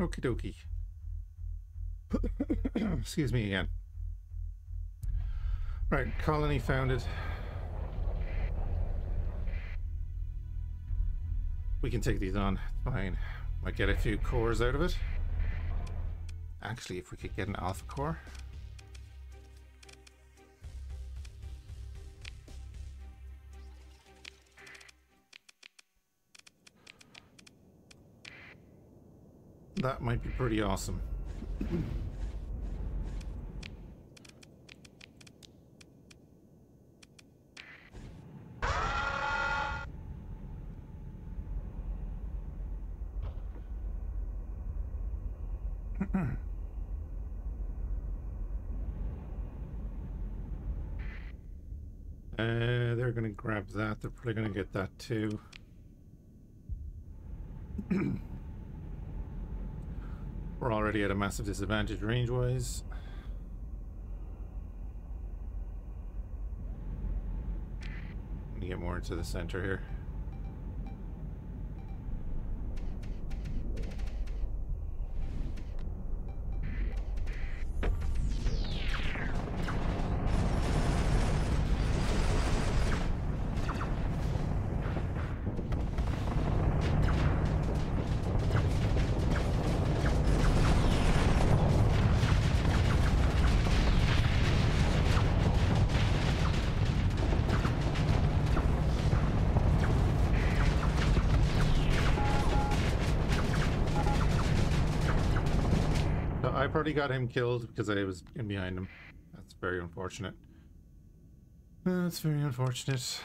Okie dokie. Excuse me again. Right, colony founded. We can take these on. Fine. Might get a few cores out of it. Actually, if we could get an alpha core. That might be pretty awesome. They're gonna grab that. They're probably gonna get that too. We're already at a massive disadvantage range-wise. Let me get more into the center here. I've already got him killed because I was in behind him. That's very unfortunate. That's very unfortunate.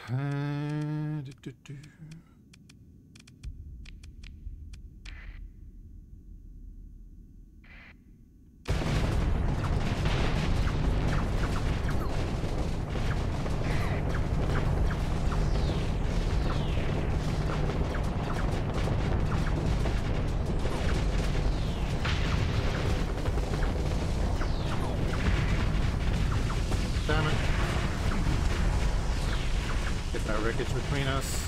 Damn it. Get that wreckage between us.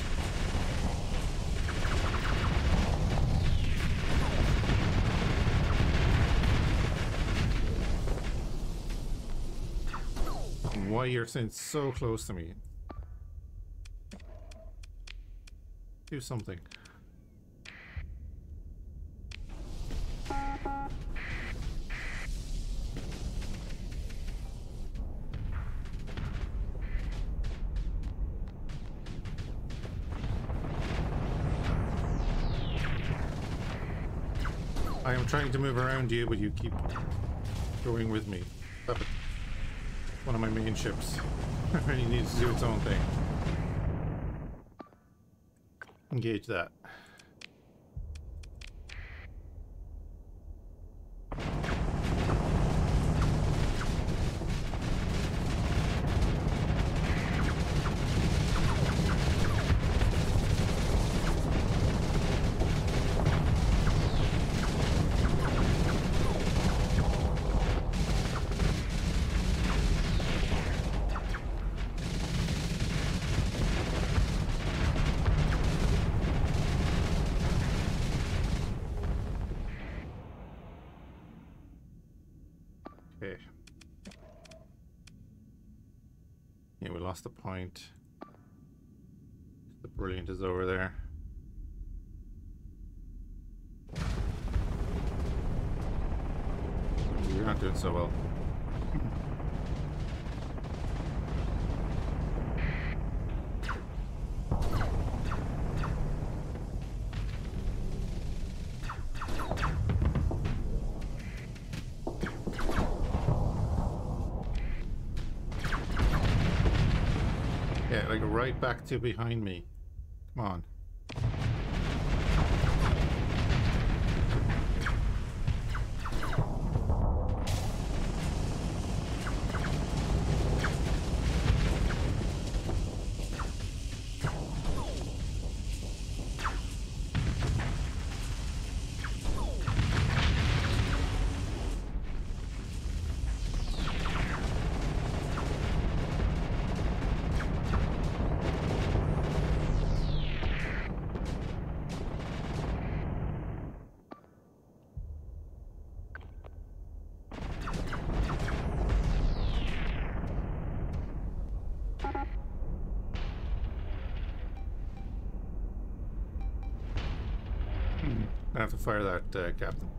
Why you're sitting so close to me? Do something. I am trying to move around you, but you keep going with me. Stop it. One of my main ships really needs to do its own thing. Engage that. Okay. Yeah, we lost the point. The Brilliant is over there. You're not doing so well. Yeah, like right back to behind me. Come on. I have to fire that captain.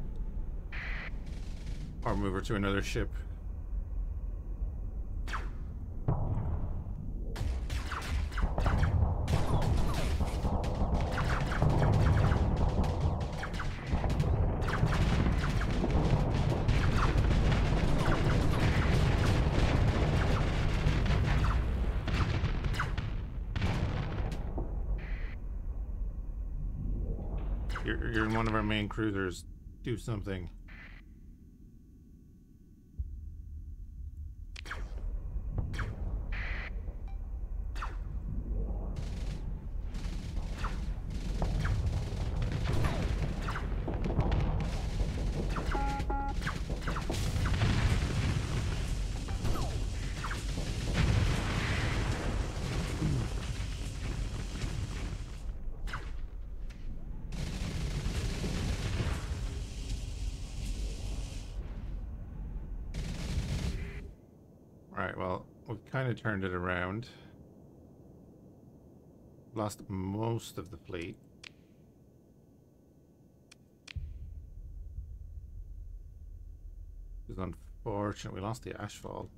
Or move her to another ship. You're in one of our main cruisers. Do something. Alright, well, we've kind of turned it around. Lost most of the fleet. It's unfortunate we lost the Ashfall.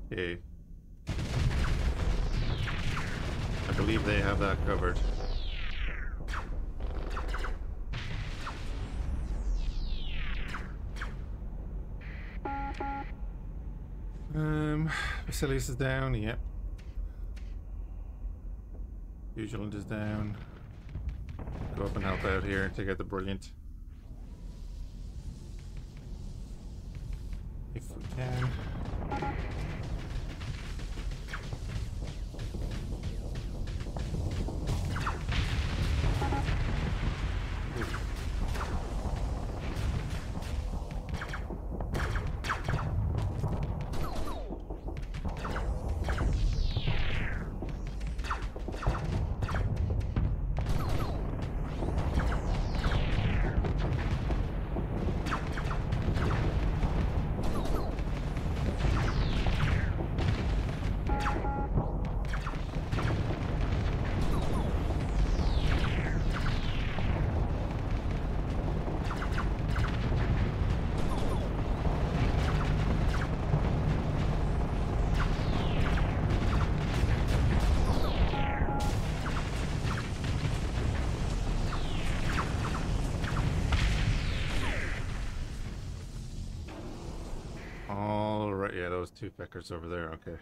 Okay. I believe they have that covered. Basilius is down, yep. Vigilant is down. Go up and help out here, take out the Brilliant. If we can. Yeah, those two Fhiachs over there, okay.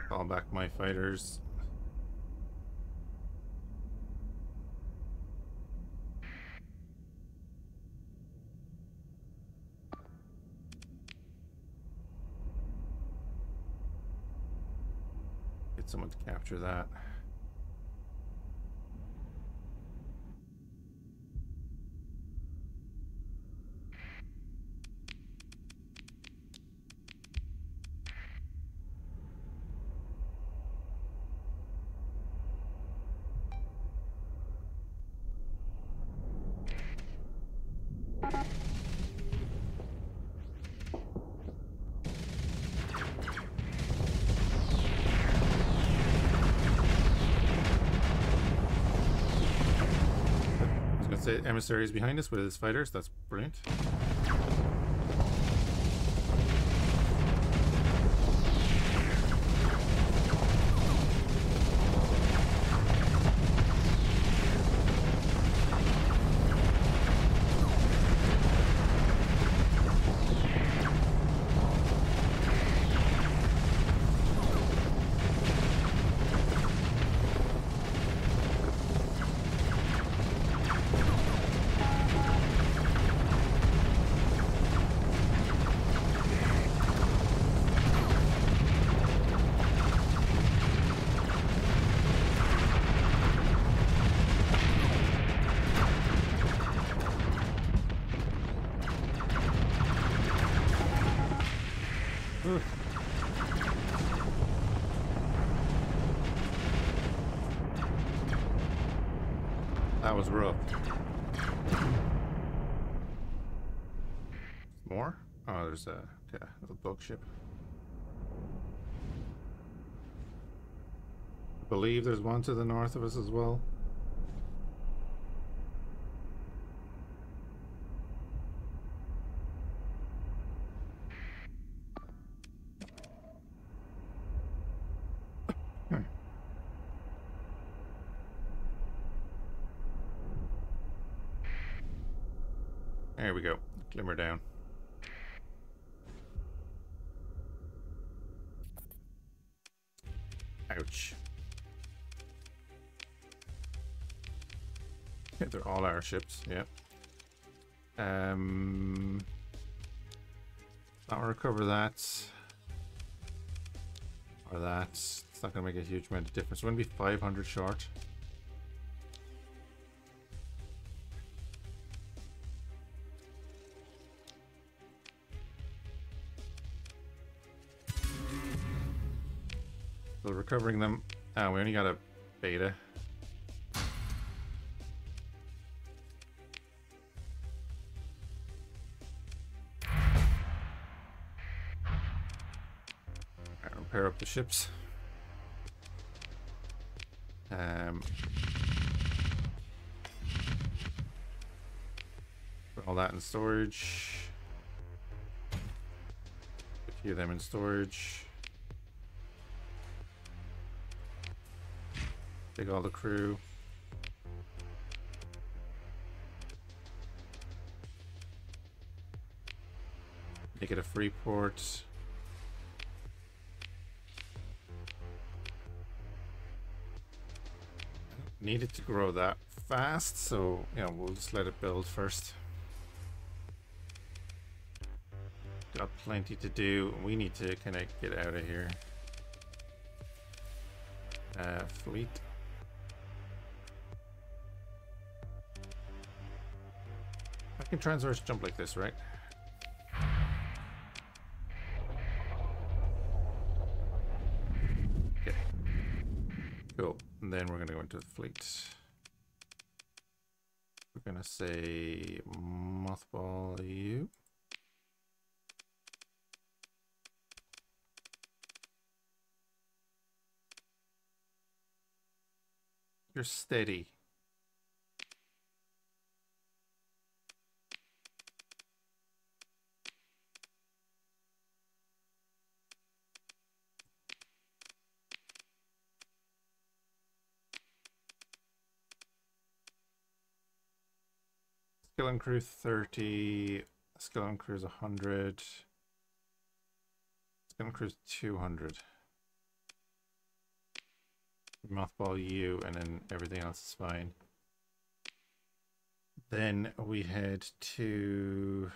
Call back my fighters. Get someone to capture that. The emissary is behind us with his fighters. That's brilliant. That was rough. More? Oh, there's a little bug ship. I believe there's one to the north of us as well. There we go. Glimmer down. Ouch. Yeah, they're all our ships, yeah. I'll recover that. Or that. It's not going to make a huge amount of difference. We're going to be 500 short. So recovering them. Oh, we only got a beta. Repair up the ships. Put all that in storage. A few of them in storage. Take all the crew. Make it a free port. Need it to grow that fast, so yeah, we'll just let it build first. Got plenty to do. We need to kind of get out of here. Fleet. I can transverse jump like this, right? Okay. Cool. And then we're going to go into the fleet. We're going to say mothball you. You're steady. Skill and crew 30. Skill and crew is 100. Skill and crew is 200. Mothball you, and then everything else is fine. Then we head to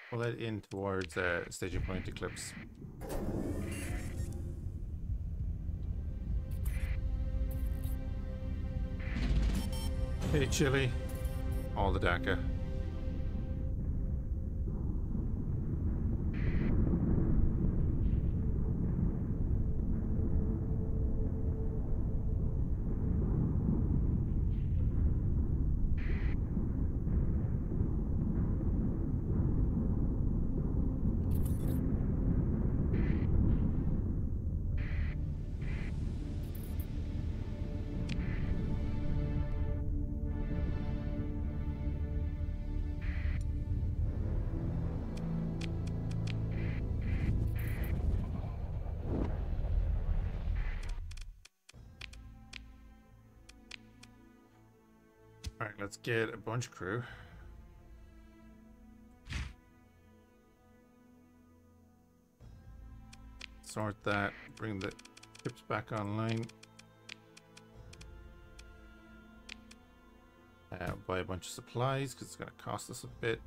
we'll head in towards staging point Eclipse. Hey Chile, all the DACA. Alright, let's get a bunch crew. Sort that, bring the ships back online. Buy a bunch of supplies because it's going to cost us a bit.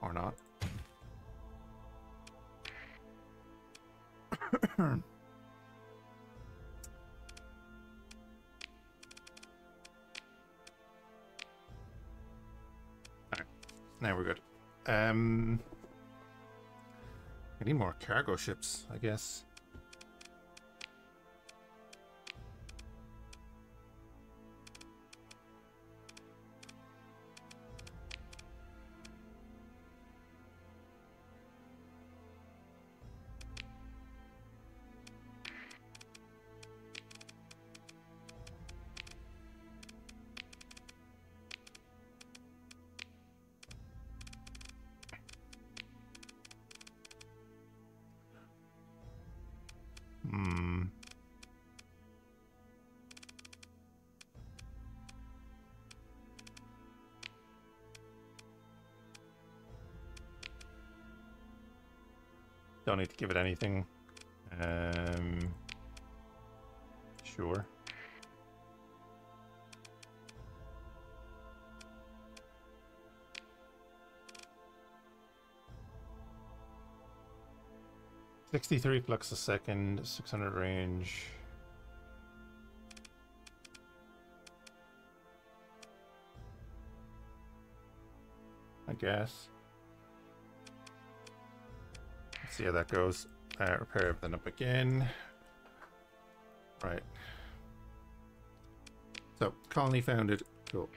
Or not. Alright, now we're good. I need more cargo ships, I guess. Don't need to give it anything. Sure. $63 flux a second, 600 range. I guess. See how that goes. Repair everything up again. Right. So, colony founded. Cool.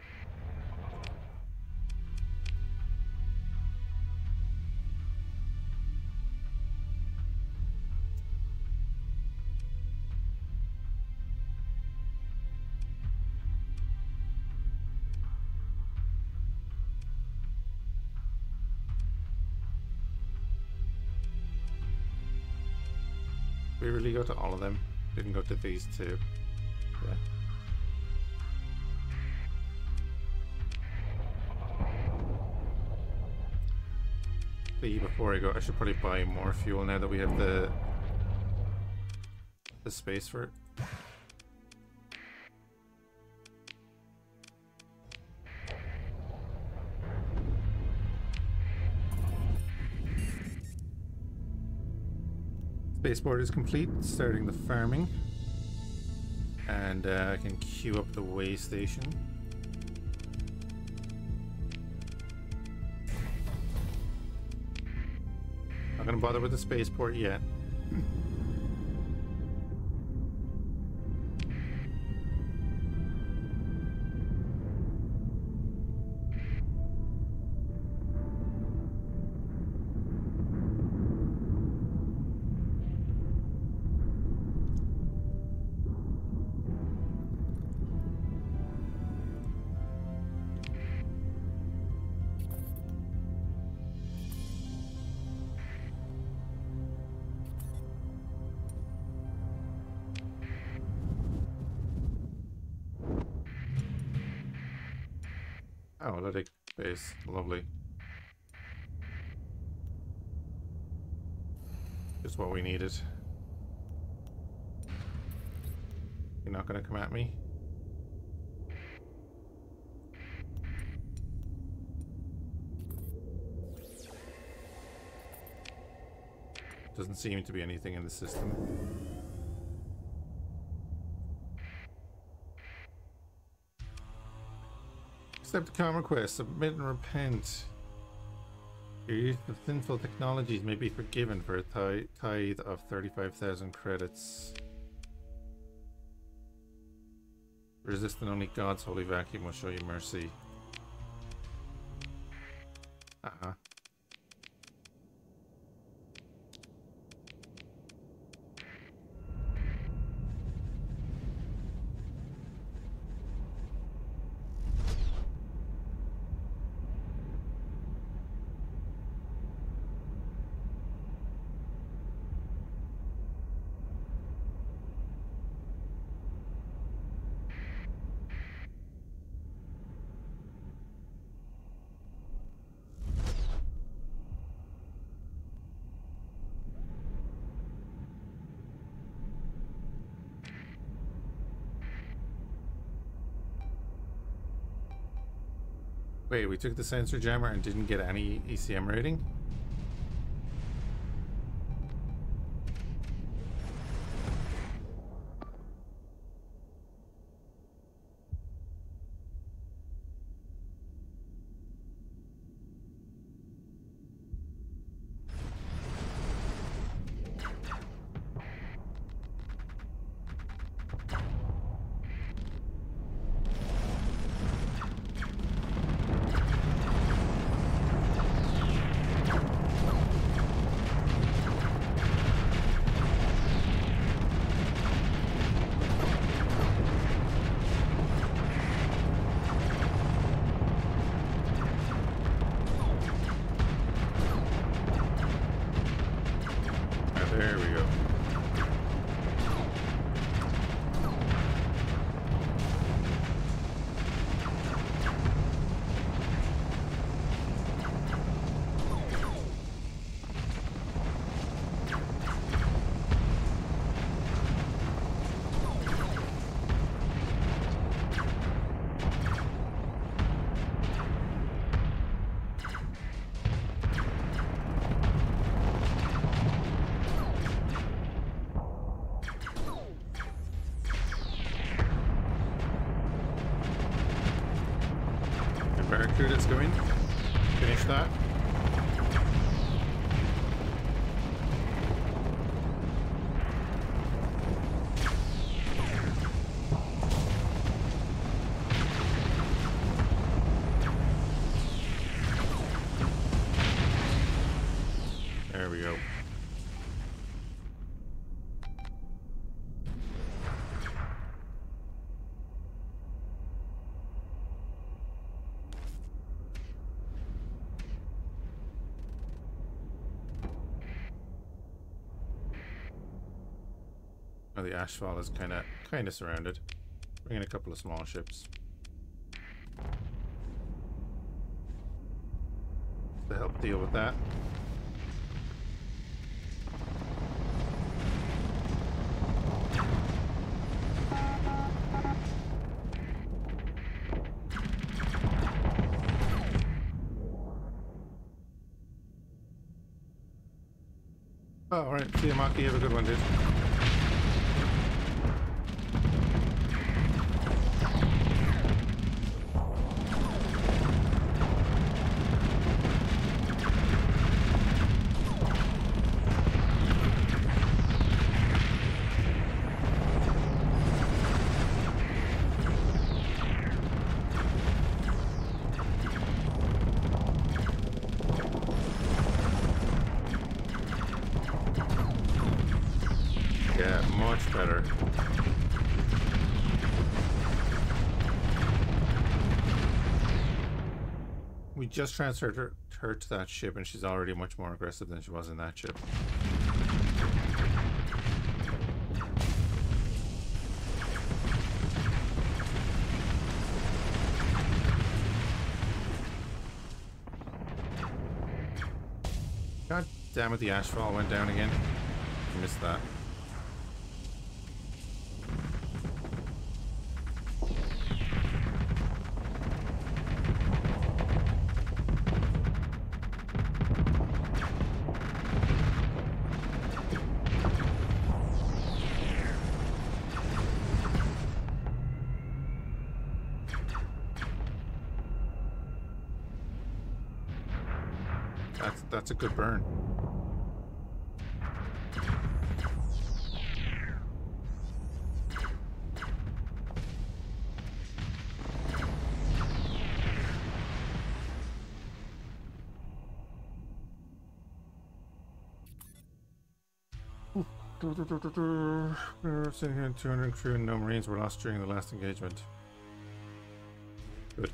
We really go to all of them. Didn't go to these two. Yeah. Before I go, I should probably buy more fuel now that we have the space for it. Spaceport is complete, starting the farming. And I can queue up the way station. Not gonna bother with the spaceport yet. Oh, athletic base, lovely. Just what we needed. You're not gonna come at me? Doesn't seem to be anything in the system. Accept a common request. Submit and repent. Your use of sinful technologies may be forgiven for a tithe of 35,000 credits. Resist and only God's holy vacuum will show you mercy. Wait, we took the sensor jammer and didn't get any ECM rating? There we go. Barracuda's going. Finish that. There we go. Oh, the ashfall is kind of surrounded. Bring in a couple of small ships to help deal with that. Oh, all right. See you, Maki. Have a good one, dude. Yeah, much better. We just transferred her to that ship and she's already much more aggressive than she was in that ship. God damn it, the ashfall went down again. I missed that. That's a good burn. We're sitting here in 200 crew and no Marines were lost during the last engagement. Good.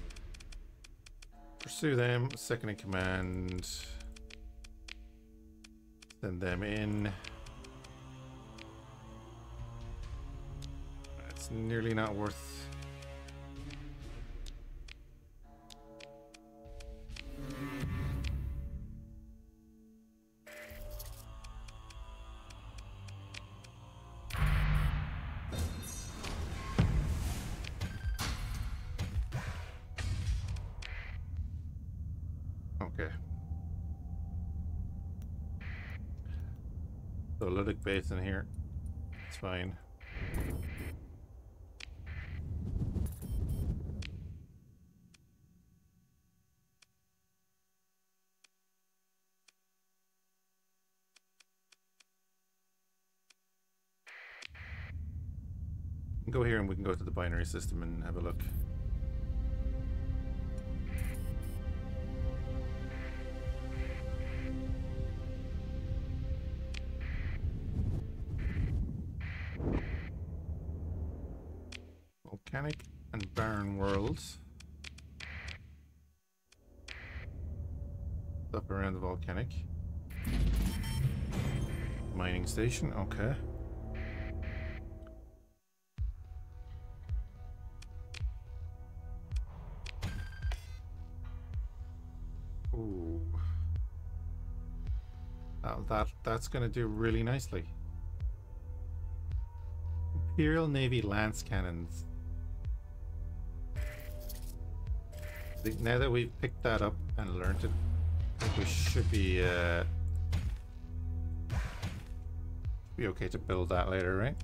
Pursue them. Second in command. Send them in. It's nearly not worth. Okay. So lytic base in here. It's fine. Go here and we can go to the binary system and have a look. Volcanic and barren worlds. Up around the volcanic. Mining station, okay. Ooh. That's gonna do really nicely. Imperial Navy Lance Cannons. I think now that we've picked that up and learned it, I think we should be okay to build that later, right?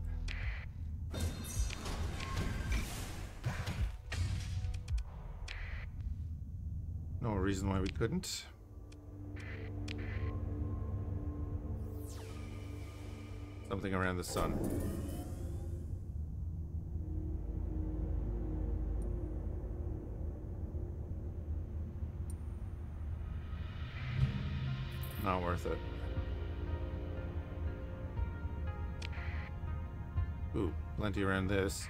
No reason why we couldn't. Something around the sun. Not worth it. Ooh, plenty around this.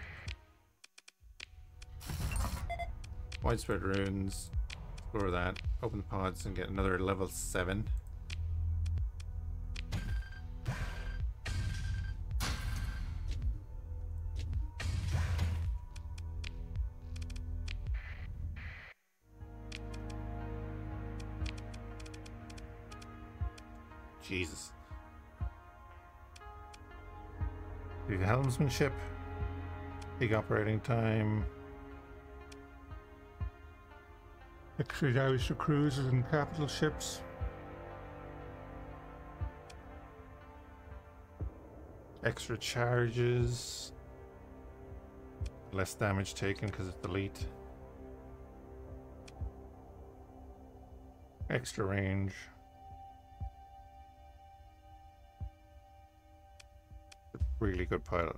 Widespread runes. Explore that. Open pods and get another level 7. Jesus. Big helmsmanship. Big operating time. Extra damage to cruisers and capital ships. Extra charges. Less damage taken because it's elite. Extra range. Really good pilot.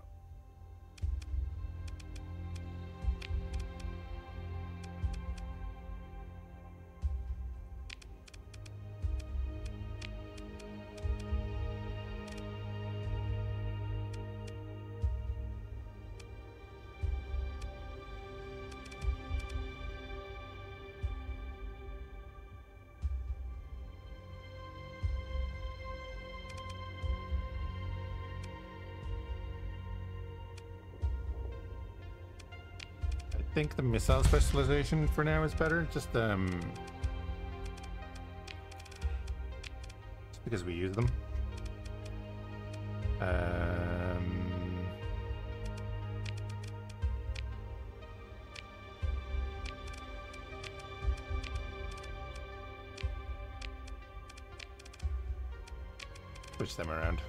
I think the missile specialization for now is better, just because we use them. Switch them around.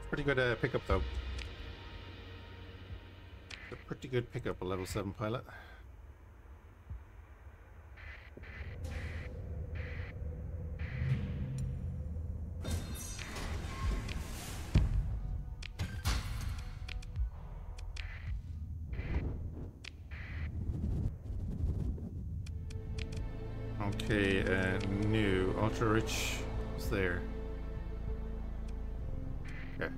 Pretty good pickup though. A pretty good pickup, a level 7 pilot. Okay, new ultra rich is there. Okay.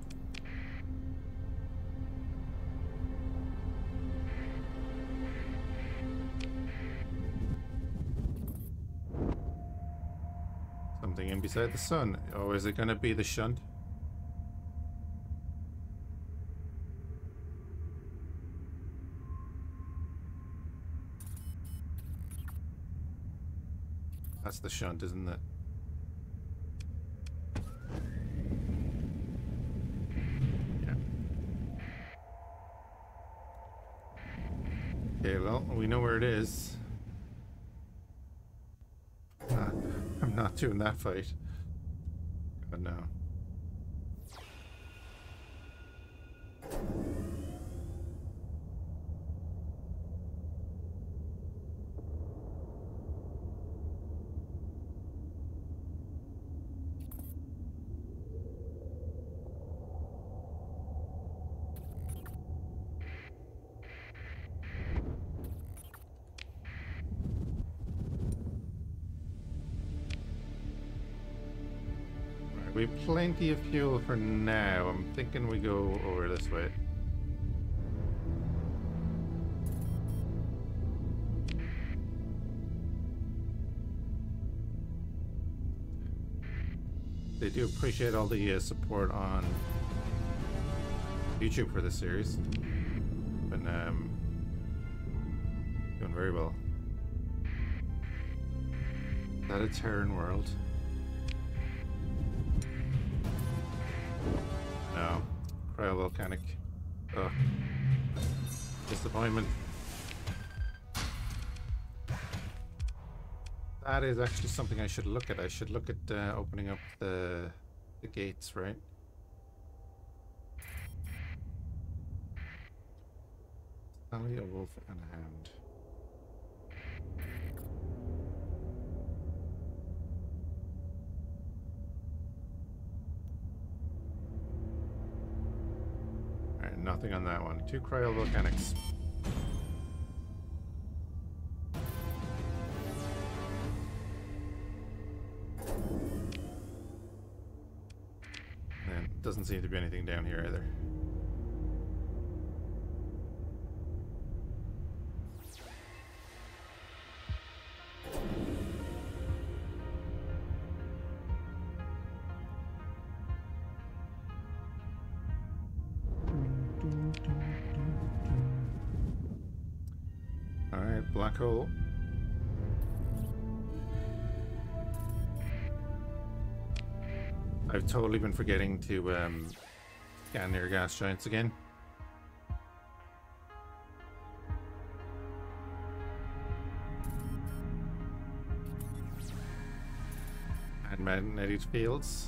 Something in beside the sun. Oh, is it gonna be the shunt? That's the shunt, isn't it? Yeah. Okay, well, we know where it is. I'm not doing that fight. God, no. We have plenty of fuel for now. I'm thinking we go over this way. They do appreciate all the support on YouTube for this series. Been doing very well. Is that a Terran world? No. Cryovolcanic. Ugh. Disappointment. That is actually something I should look at. I should look at opening up the gates, right? Only a wolf and a hound. Alright, nothing on that one. 2 cryovolcanics. And doesn't seem to be anything down here either. Alright, black hole. I've totally been forgetting to scan near gas giants again. And magnetic fields.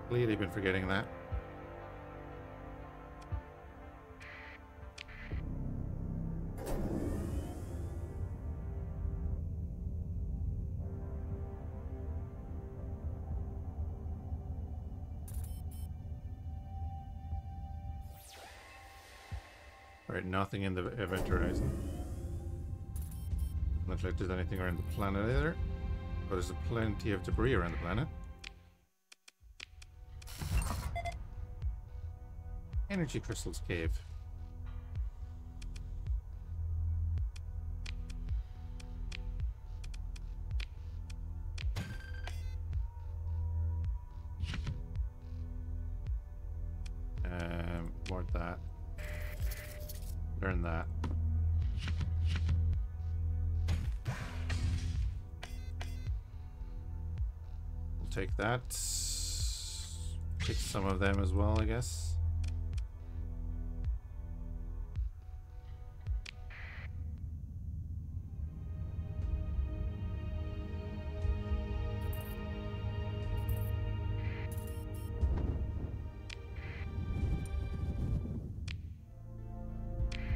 Completely been forgetting that. Right, nothing in the event horizon. Doesn't look like there's anything around the planet either. But there's plenty of debris around the planet. Energy crystals cave. More of that. Learn that. We'll take that. Take some of them as well, I guess.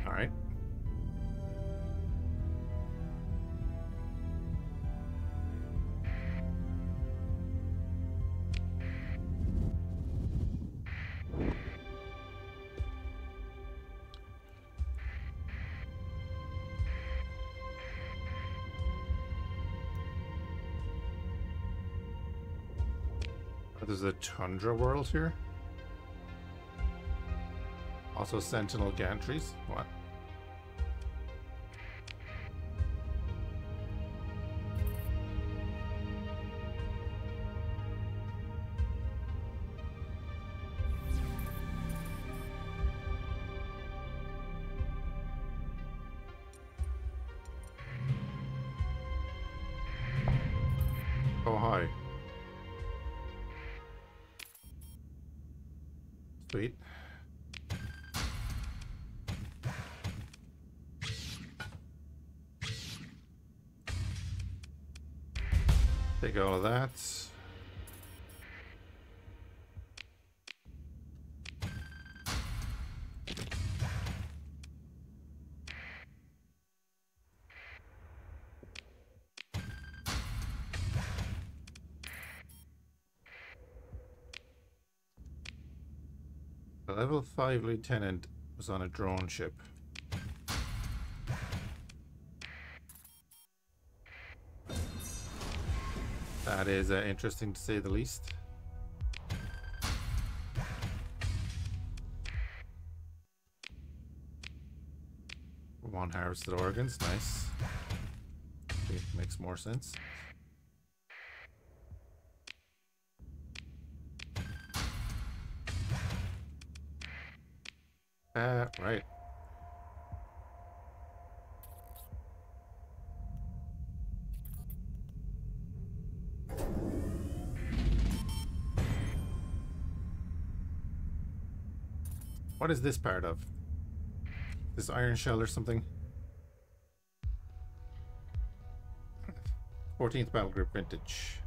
All right. There's a tundra world here. Also sentinel gantries. What? Oh, hi. Sweet. Take all of that. The level 5 lieutenant was on a drone ship. That is interesting to say the least. One harvested organs, nice. Okay, makes more sense. Right. What is this part of? This iron shell or something? 14th battle group vintage.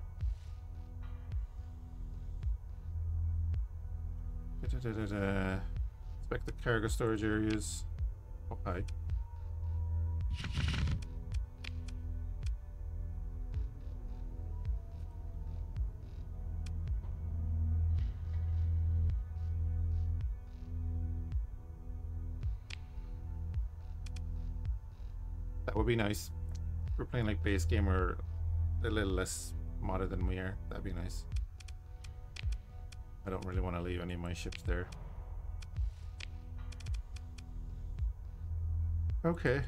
Inspect the cargo storage areas. Oh, hi. That would be nice. If we're playing like base game or a little less modded than we are. That'd be nice. I don't really want to leave any of my ships there. Okay.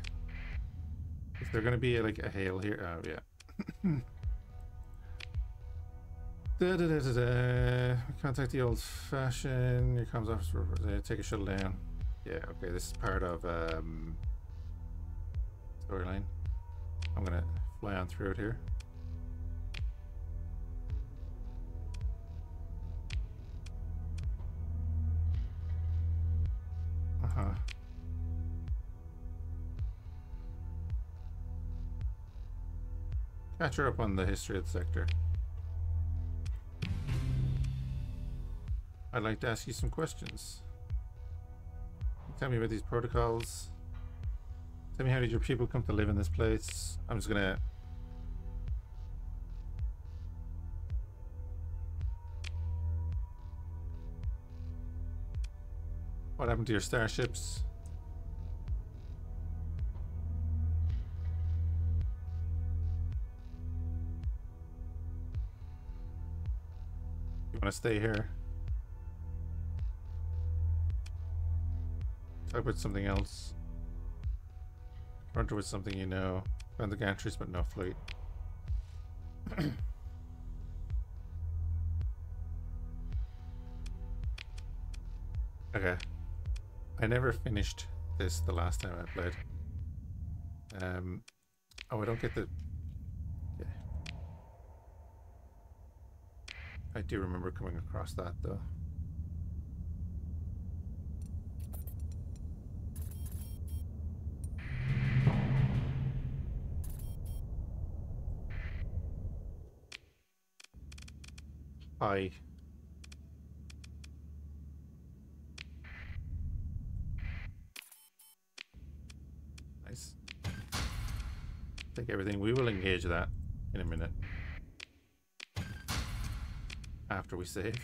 Is there gonna be like a hail here? Oh yeah. Contact the old fashioned. Your comms officer. Take a shuttle down. Yeah. Okay. This is part of storyline. I'm gonna fly on through it here. Catch her up on the history of the sector. I'd like to ask you some questions. Tell me about these protocols. Tell me, how did your people come to live in this place? I'm just gonna... What happened to your starships? You want to stay here? Talk about something else. Run towards something you know. Found the gantries but no fleet. Okay. I never finished this the last time I played. Oh, I don't get the... Yeah. I do remember coming across that though. Hi. Nice. Take everything. We will engage that in a minute. After we save.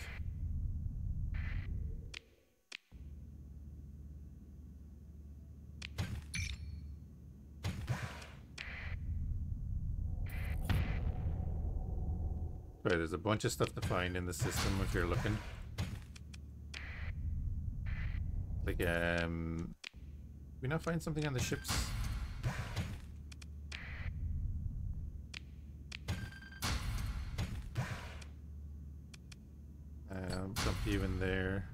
Right, there's a bunch of stuff to find in the system if you're looking. Like, we not find something on the ships? Dump you in there.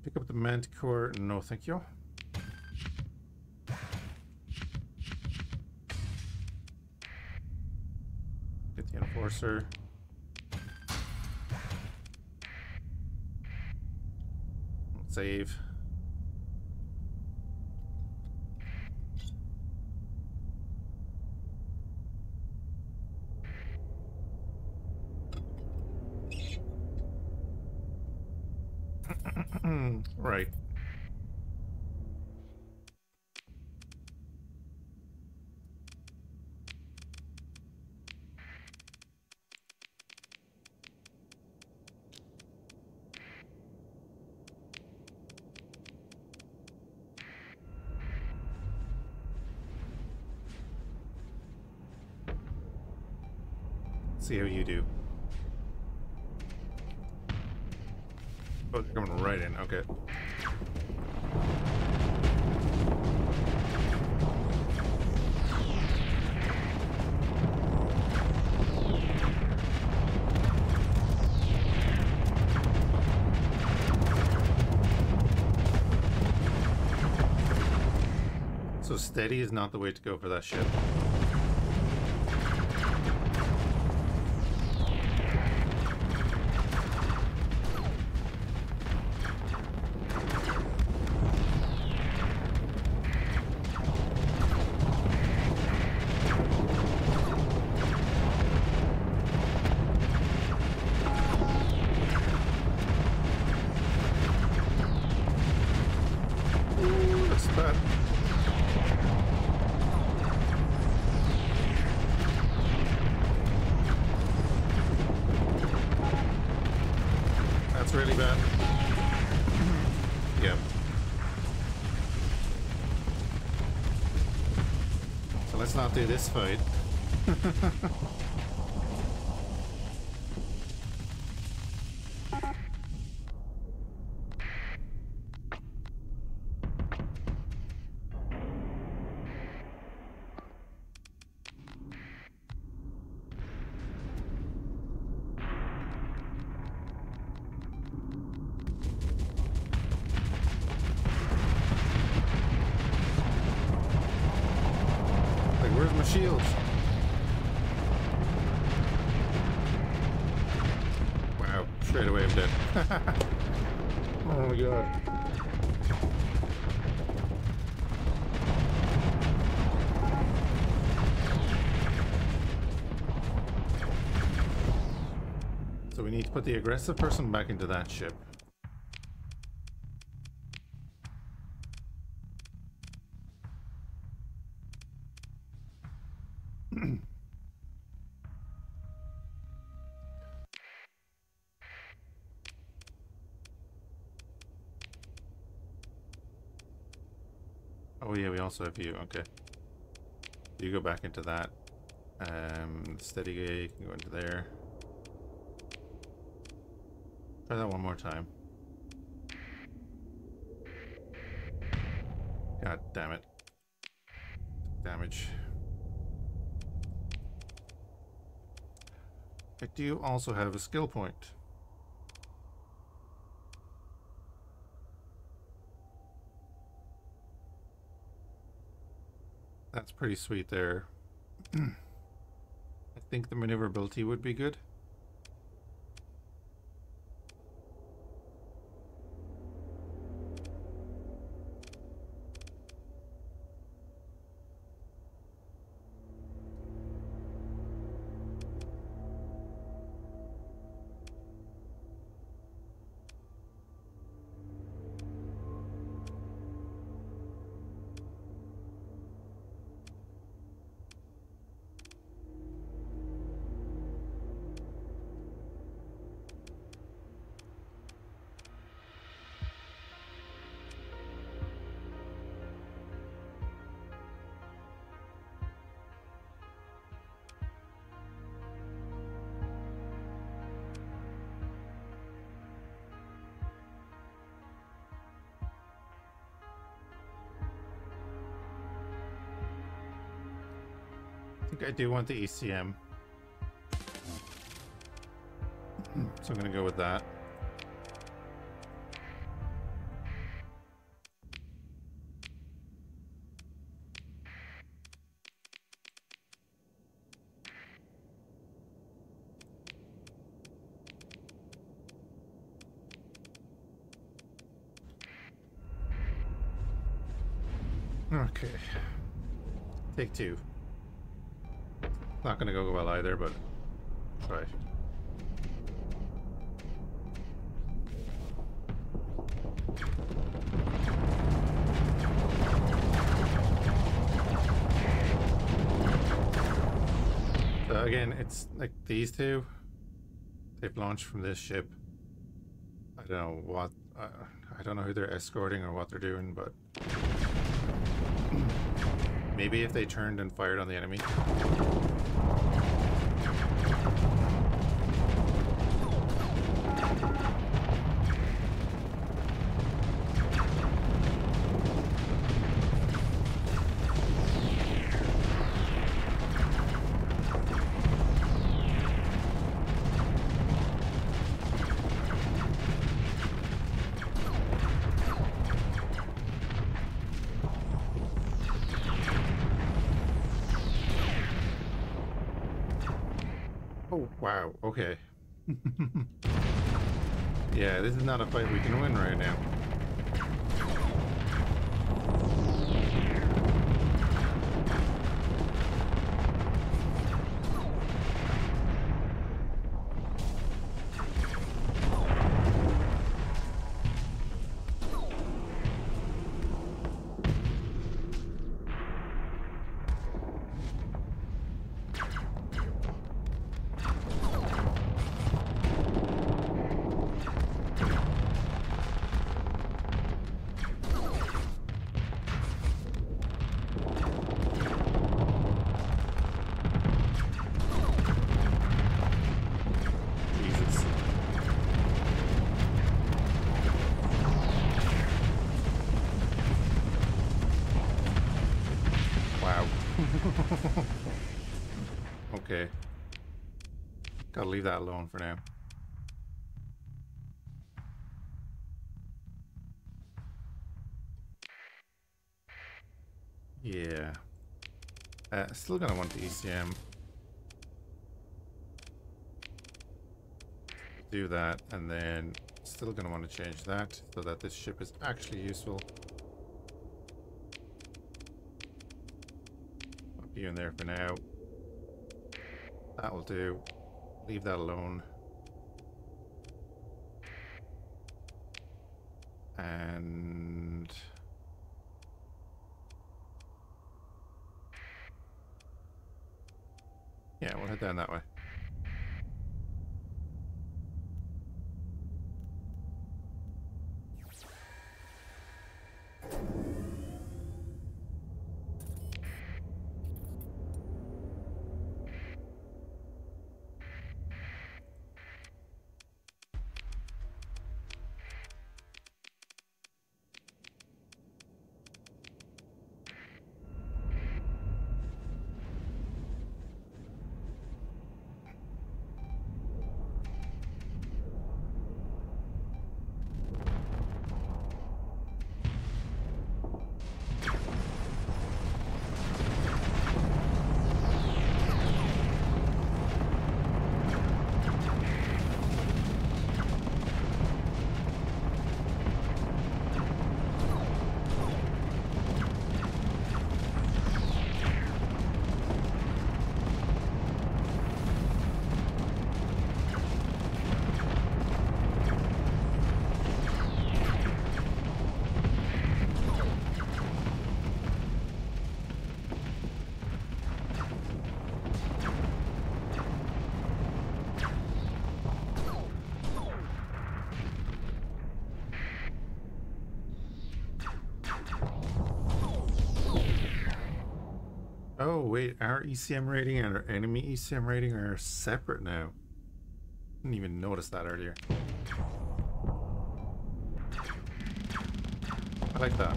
Pick up the manticore. No, thank you. Get the enforcer. Save. Right. See how you do. Oh, they're coming right in. Okay. So steady is not the way to go for that ship. Really bad. Yep. So let's not do this fight. Where's my shields? Wow, straight away I'm dead. Oh my god. So we need to put the aggressive person back into that ship. Oh yeah, we also have you. Okay, you go back into that. Steady gate can go into there. Try that one more time. God damn it! Damage. I do also have a skill point. That's pretty sweet there. I think the maneuverability would be good. I think I do want the ECM. So I'm going to go with that. Okay. Take two. Not gonna go well either, but try. again, it's like these two. They've launched from this ship. I don't know what. I don't know who they're escorting or what they're doing, but maybe if they turned and fired on the enemy. Oh, wow, okay. Yeah, this is not a fight we can win right now. Okay. Gotta leave that alone for now. Yeah. Still gonna want the ECM. Do that, and then still gonna want to change that so that this ship is actually useful. Pop you in there for now. That will do. Leave that alone. And yeah, we'll head down that way. Oh wait, our ECM rating and our enemy ECM rating are separate now. Didn't even notice that earlier. I like that.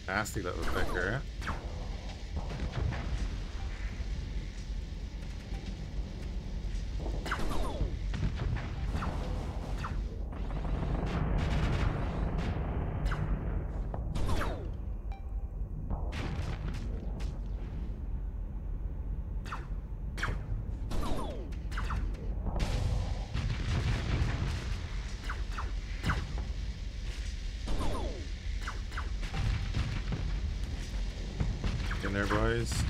Nasty little thicker, eh? in there, boys.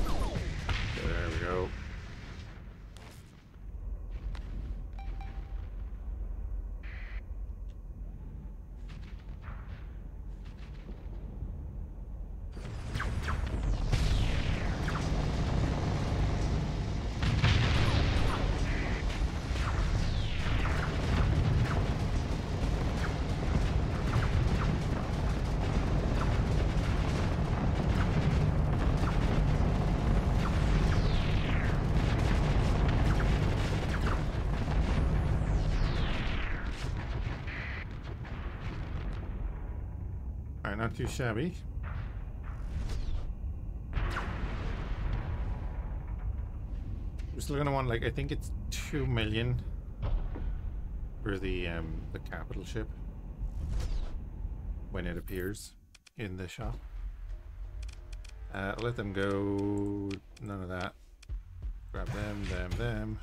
Okay, there we go. Alright, not too shabby. We're still gonna want, like, I think it's 2 million for the capital ship when it appears in the shop. Let them go. None of that. Grab them.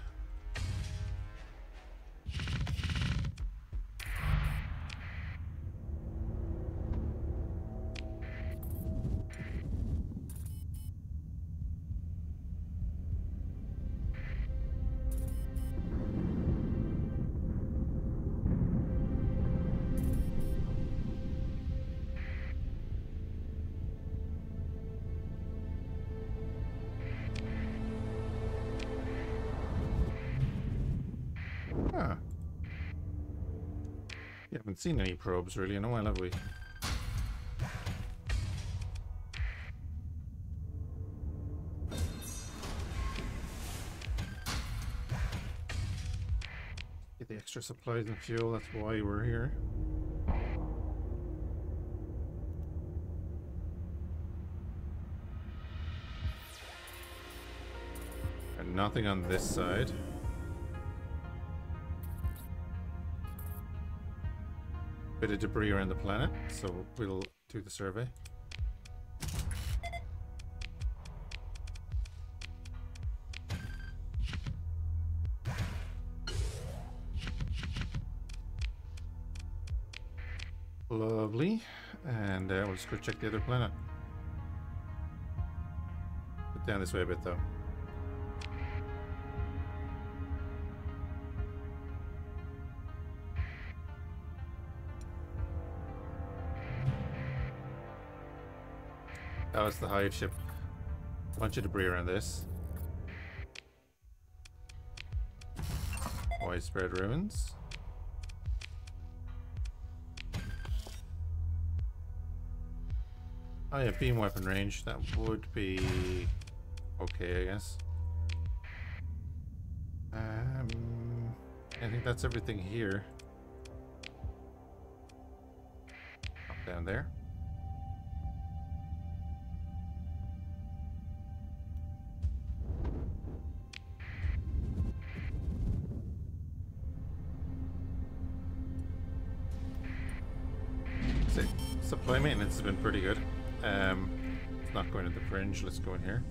Huh. You haven't seen any probes really in a while, have we? Get the extra supplies and fuel, that's why we're here. And nothing on this side. Bit of debris around the planet, so we'll do the survey. Lovely. And we'll just go check the other planet. Put down this way a bit though. Oh, it's the hive ship. Bunch of debris around this. Widespread ruins. Oh yeah, beam weapon range. That would be okay, I guess. I think that's everything here. Up down there. Supply maintenance has been pretty good. It's not going to the fringe. Let's go in here.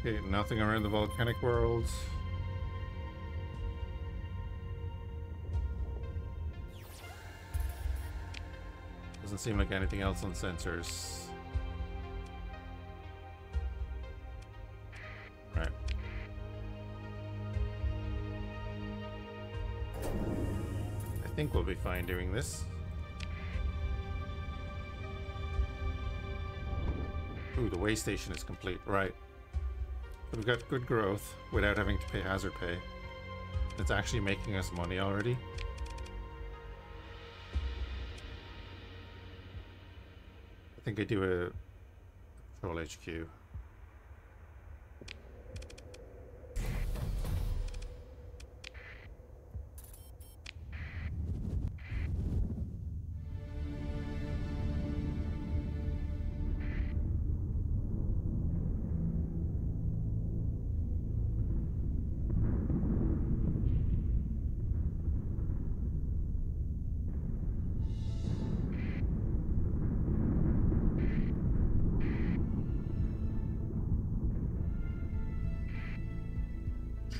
Okay, nothing around the volcanic world. Doesn't seem like anything else on sensors. Right. I think we'll be fine doing this. Ooh, the way station is complete. Right. We've got good growth without having to pay hazard pay. It's actually making us money already. I think I do a patrol HQ.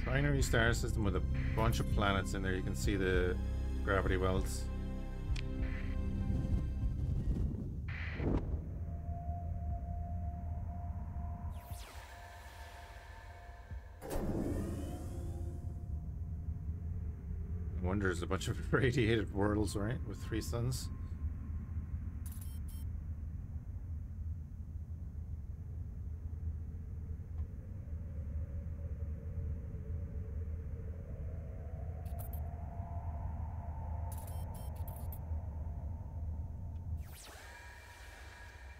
Trinary star system with a bunch of planets in there. You can see the gravity wells. I wonder, there's a bunch of radiated worlds, right? With 3 suns.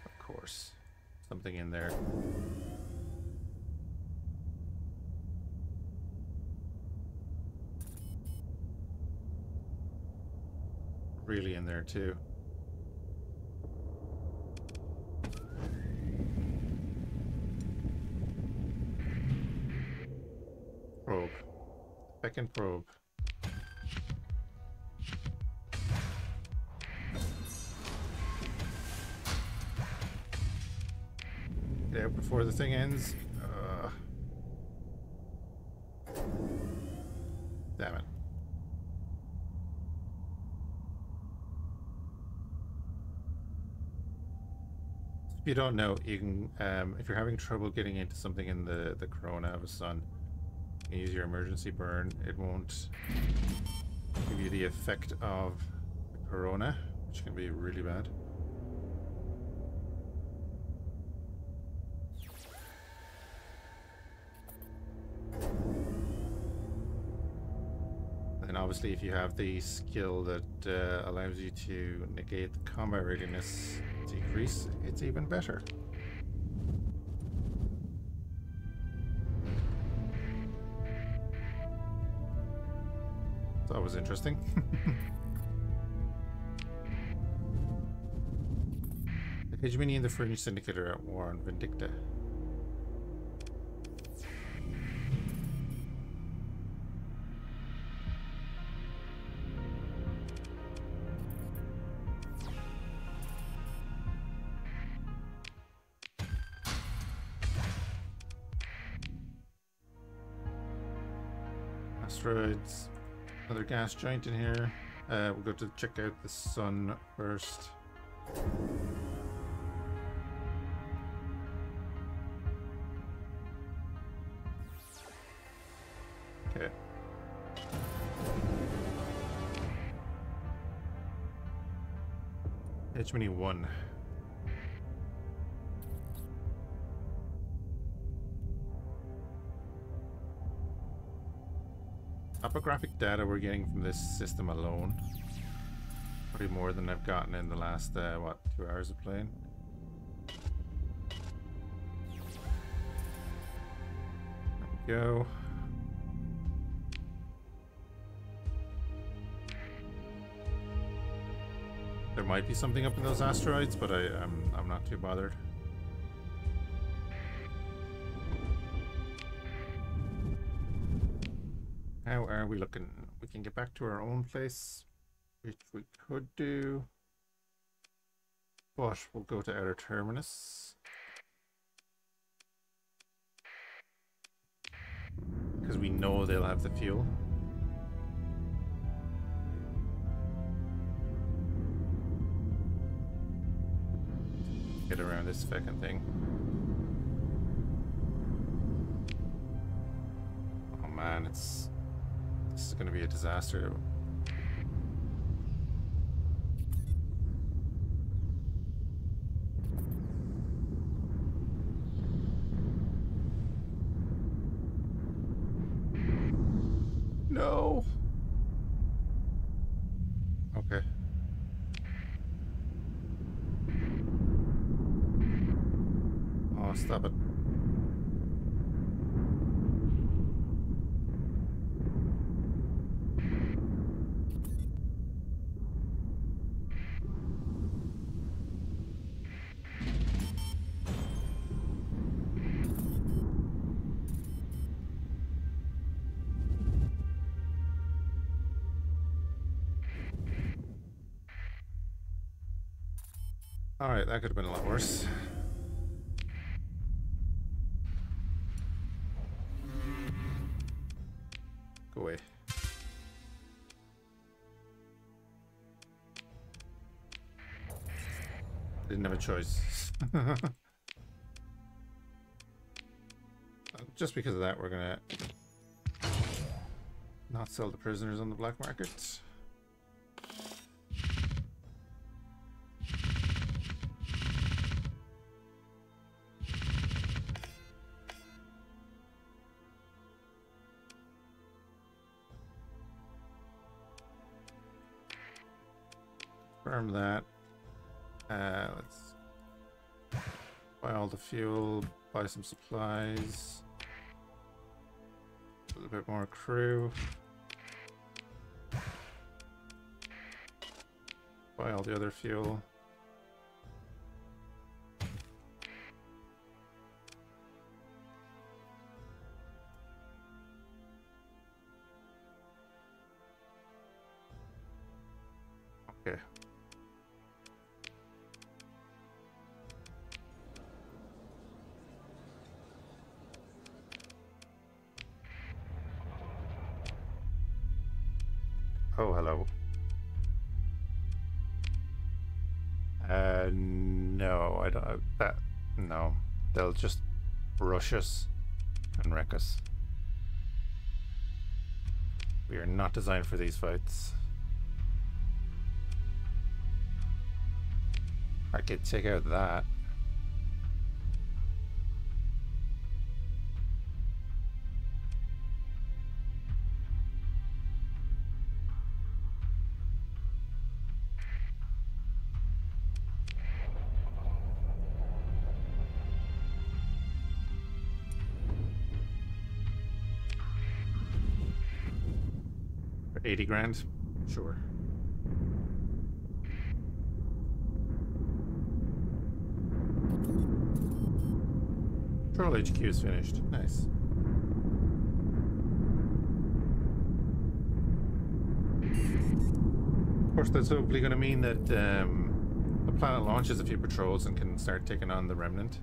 Of course. Something in there. Really in there too. Probe. Second probe. Get out before the thing ends. Damn it. If you don't know, you can, if you're having trouble getting into something in the corona of a sun, you can use your emergency burn. It won't give you the effect of the corona, which can be really bad. And obviously if you have the skill that allows you to negate the combat readiness decrease, it's even better. That was interesting. The hegemony and the Fringe Syndicate are at war on Vindicta. Asteroids. Another gas giant in here. We'll go to check out the sun first. Okay. Hegemony 1. Topographic data we're getting from this system alone. Probably more than I've gotten in the last, what, 2 hours of playing. There we go. There might be something up in those asteroids, but I'm not too bothered. How are we looking? We can get back to our own place, which we could do, but we'll go to outer terminus because we know they'll have the fuel. Get around this fucking thing. Oh man, this is going to be a disaster. No. Okay. Oh, stop it. Alright, that could have been a lot worse. Go away. Didn't have a choice. Just because of that, we're gonna not sell the prisoners on the black market. Confirm that. Let's buy all the fuel, buy some supplies, a little bit more crew, buy all the other fuel. Okay. Oh, hello. No, I don't. No, they'll just rush us and wreck us. We are not designed for these fights. I could take out that. For 80 grand? Sure. Control HQ is finished. Nice. Of course, that's hopefully going to mean that the planet launches a few patrols and can start taking on the Remnant.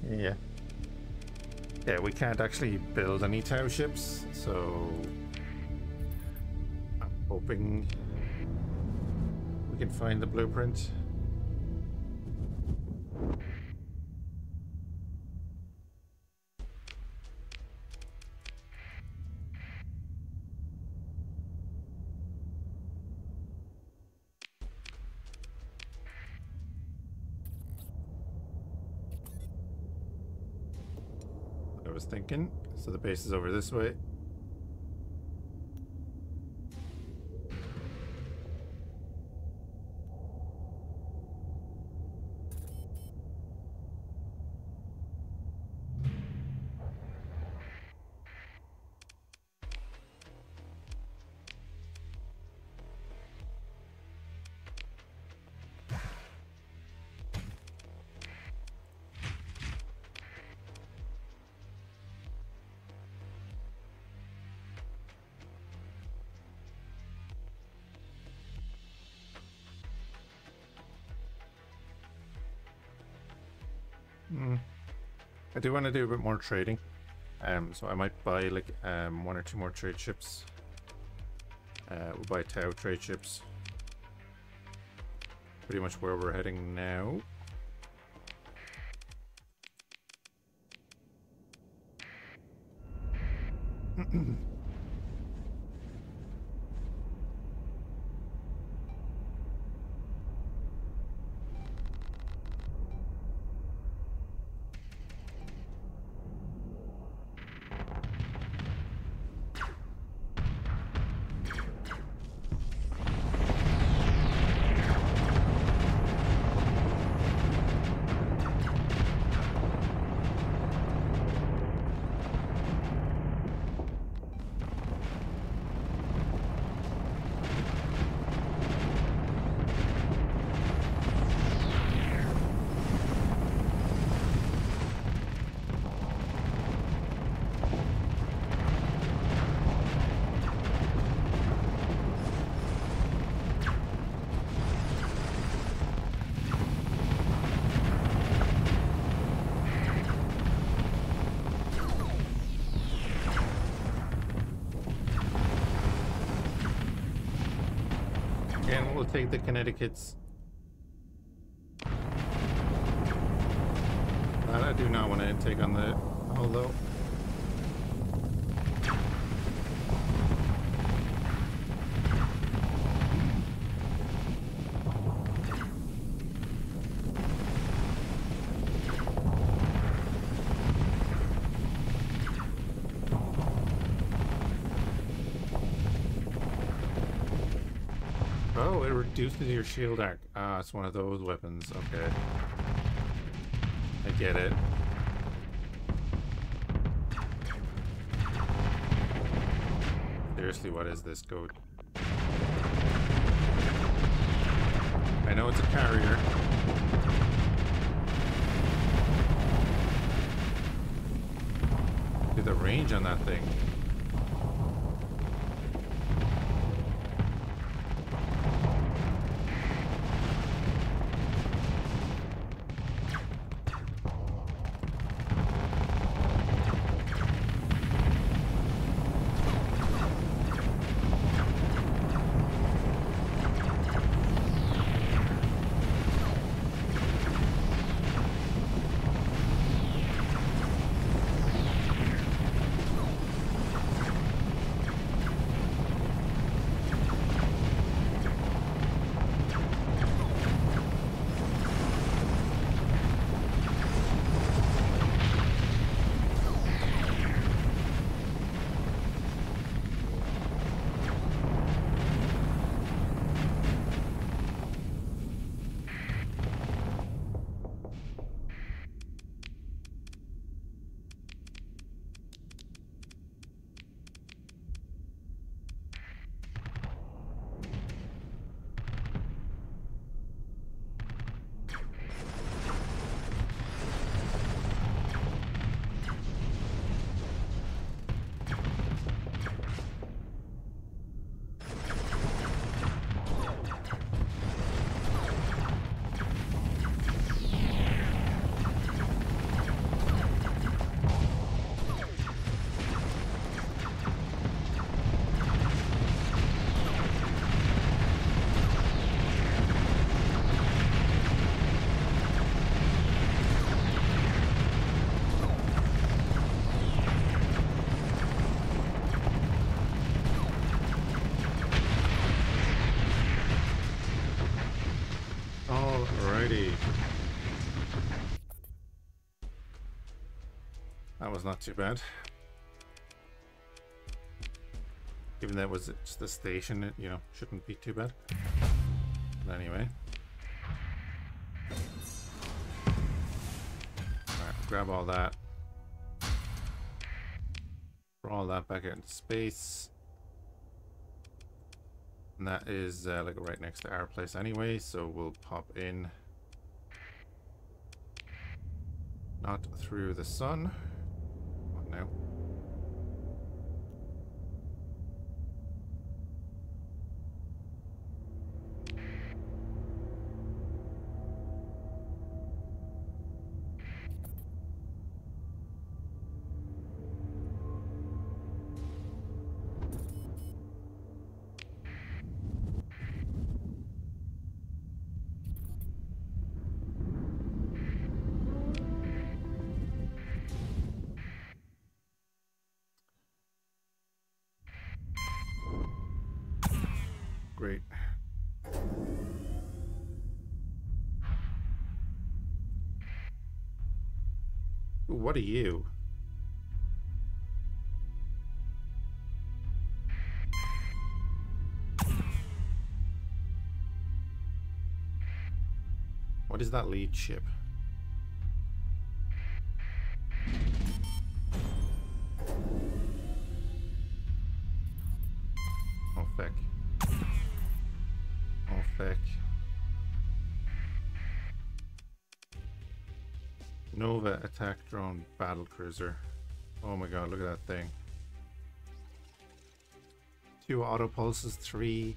Yeah. Yeah, we can't actually build any Tau ships, so I'm hoping we can find the blueprint. Was thinking. So the base is over this way. I do want to do a bit more trading, so I might buy like 1 or 2 more trade ships. We'll buy Tau trade ships. Pretty much where we're heading now. And we'll take the kinetic hits. That I do not want to take on the hull though. Oh, it reduces your shield arc. Ah, it's one of those weapons. Okay. I get it. Seriously, what is this code? I know it's a carrier. Look at the range on that thing. Alrighty. That was not too bad. Given that was just the station, it, you know, shouldn't be too bad. But anyway. Alright, grab all that. Throw all that back out into space. And that is like right next to our place anyway, so we'll pop in. Not through the sun. What now? Great. What are you? What is that lead ship? Oh, feck. Oh, feck. Nova attack drone battle cruiser. Oh my god, look at that thing. 2 auto pulses, 3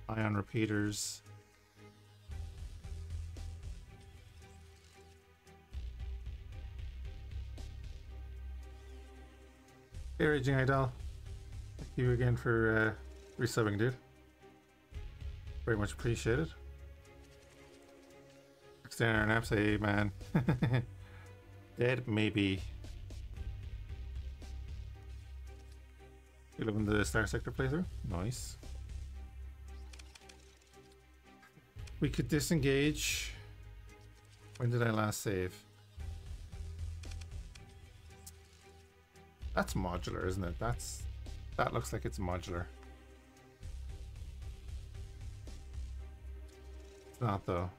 ion repeaters. Hey, Raging Idol. Thank you again for resubbing, dude. Very much appreciated. Extend our naps, hey man. Dead, maybe. You live in the Starsector playthrough? Nice. We could disengage. When did I last save? That's modular, isn't it? That looks like it's modular. It's not though.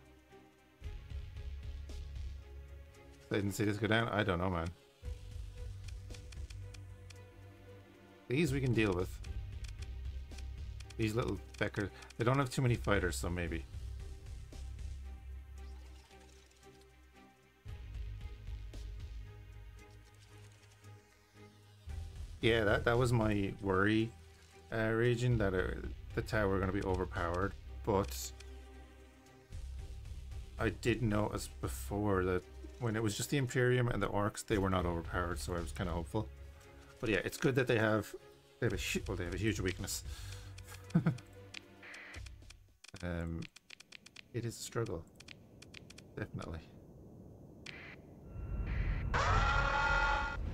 I didn't see this go down. I don't know, man. These we can deal with. These little Beckers. They don't have too many fighters, so maybe. Yeah, that was my worry, region, that the tower were going to be overpowered, but I did notice before that when it was just the Imperium and the Orcs, they were not overpowered, so I was kind of hopeful. But yeah, it's good that they have a huge weakness. It is a struggle, definitely.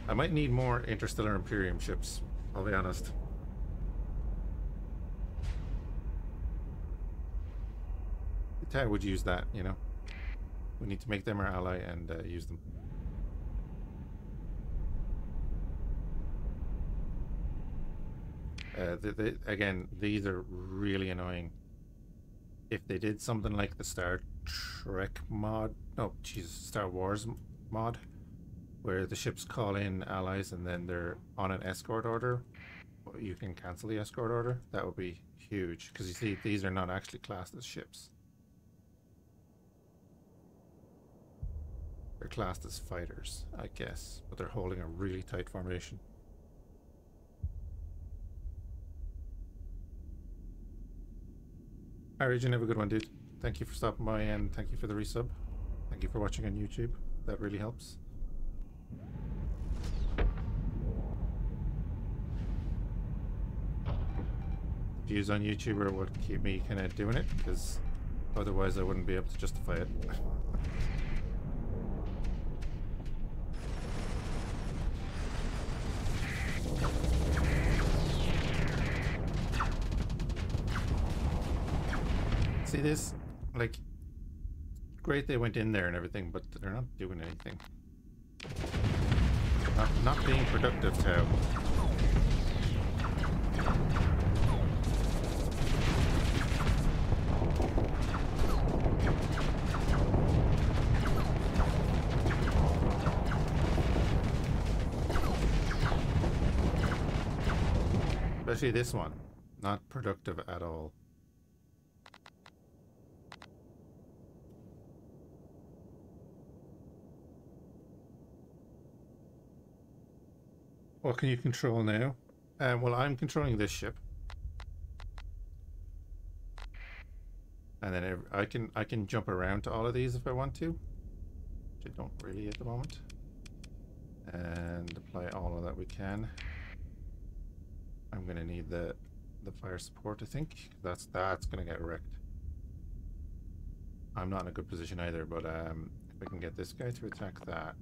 I might need more interstellar Imperium ships, I'll be honest. The tower would use that, you know. We need to make them our ally and use them. Again, these are really annoying. If they did something like the Star Trek mod, no, Jesus, Star Wars mod, where the ships call in allies and then they're on an escort order, you can cancel the escort order. That would be huge, because you see, these are not actually classed as ships. They're classed as fighters, I guess, but they're holding a really tight formation. Hi Region, have a good one, dude. Thank you for stopping by and thank you for the resub. Thank you for watching on YouTube. That really helps. Views on YouTube are what keep me kind of doing it, because otherwise I wouldn't be able to justify it. See this? Like, great they went in there and everything, but they're not doing anything. Not being productive, Tau. Especially this one. Not productive at all. What can you control now? Well, I'm controlling this ship, and then I can jump around to all of these if I want to, which I don't really at the moment, and apply all of that we can. I'm gonna need the fire support, I think. That's gonna get wrecked. I'm not in a good position either, but if I can get this guy to attack that.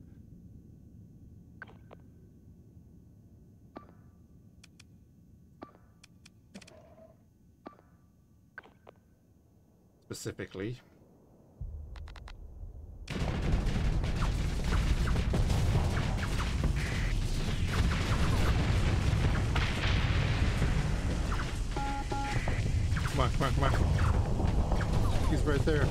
Specifically. Come on, come on, come on. He's right there.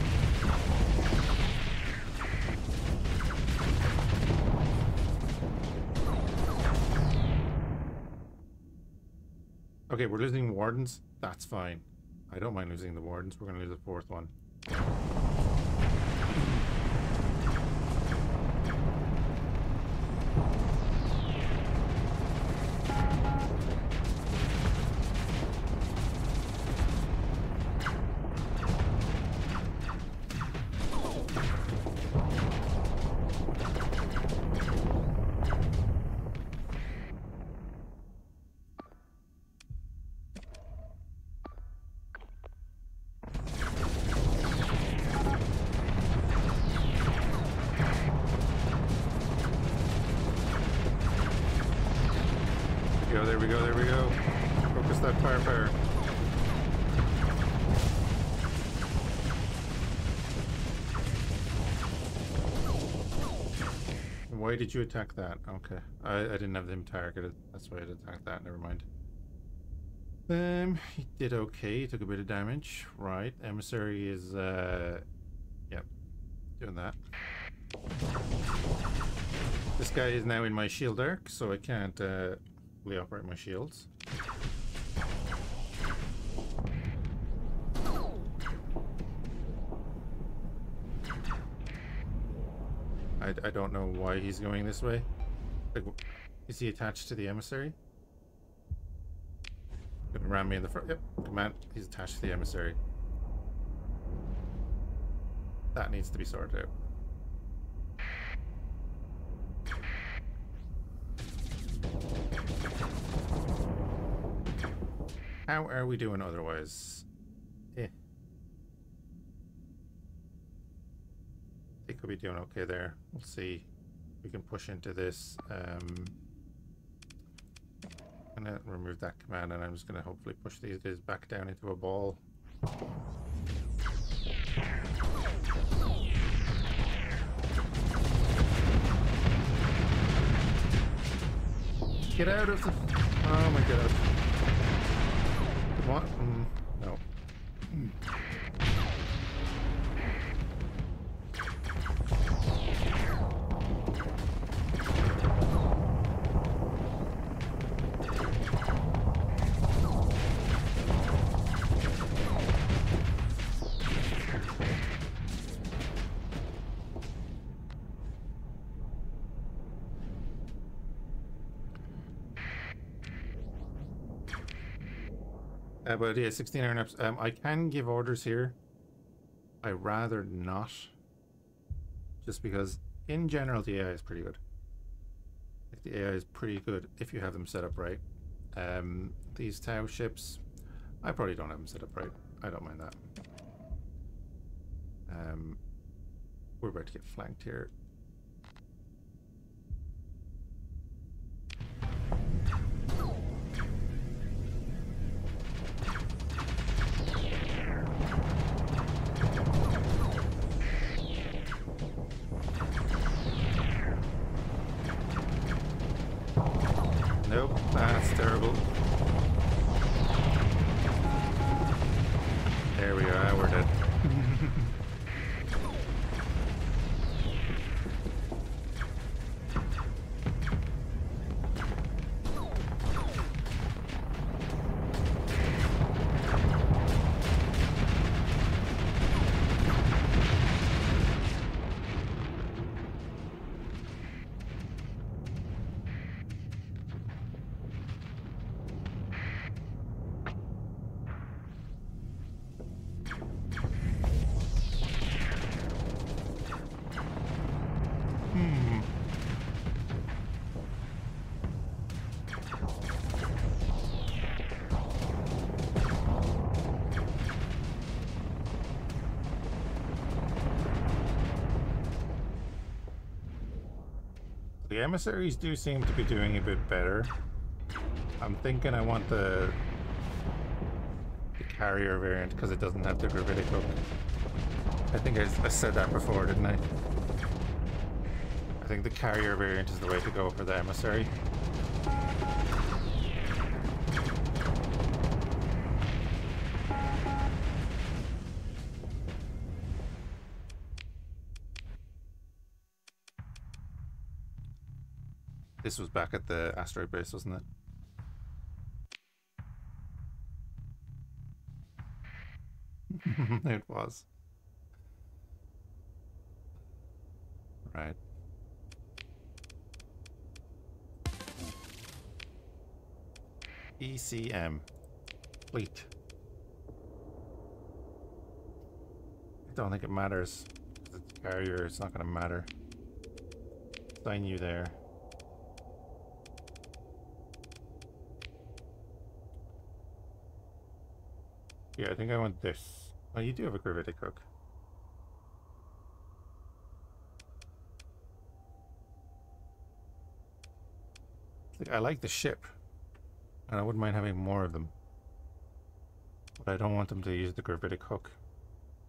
Okay, we're losing wardens. That's fine. I don't mind losing the wardens. We're going to lose the fourth one. there we go, there we go. Focus that firepower. Why did you attack that? Okay. I didn't have him targeted. That's why I attacked that. Never mind. He did okay. He took a bit of damage. Right. Emissary is, yep. Doing that. This guy is now in my shield arc, so I can't, fully operate my shields. I don't know why he's going this way. Like, is he attached to the emissary? Gonna ram me in the front. Yep, command. He's attached to the emissary. That needs to be sorted out. How are we doing otherwise? I think we'll be doing okay there. We'll see. We can push into this. I'm gonna remove that command, and I'm just gonna hopefully push these guys back down into a ball. Get out of the... Oh my god. What? No. But yeah, 16 iron ups. I can give orders here. I rather not. Just because, in general, the AI is pretty good. Like, the AI is pretty good if you have them set up right. These Tau ships, I probably don't have them set up right. I don't mind that. We're about to get flanked here. Nope, that's terrible. There we are, we're dead. The emissaries do seem to be doing a bit better. I'm thinking I want the carrier variant because it doesn't have the gravitic hook. I think I said that before, didn't I? I think the carrier variant is the way to go for the emissary. This was back at the asteroid base, wasn't it? It was. Right. ECM. Fleet. I don't think it matters. The carrier, it's not going to matter. Sign you there. Yeah, I think I want this. Oh, you do have a gravitic hook. I like the ship. And I wouldn't mind having more of them. But I don't want them to use the gravitic hook,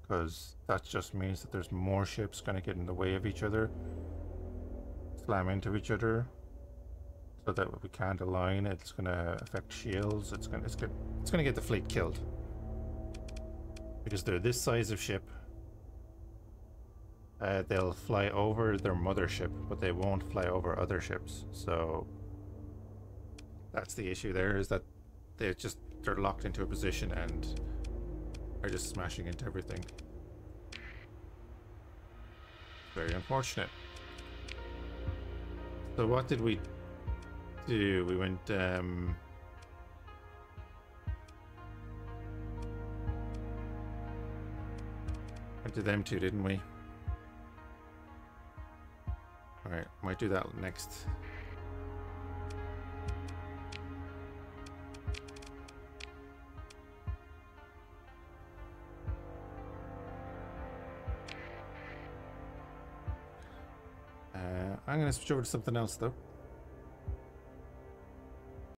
because that just means that there's more ships going to get in the way of each other, slam into each other, so that we can't align. It's going to affect shields. It's going to get the fleet killed, because they're this size of ship. They'll fly over their mothership, but they won't fly over other ships. So that's the issue there, is that they're locked into a position and are just smashing into everything. Very unfortunate. So what did we do? We went went to them two, didn't we? Alright, might do that next. I'm going to switch over to something else though.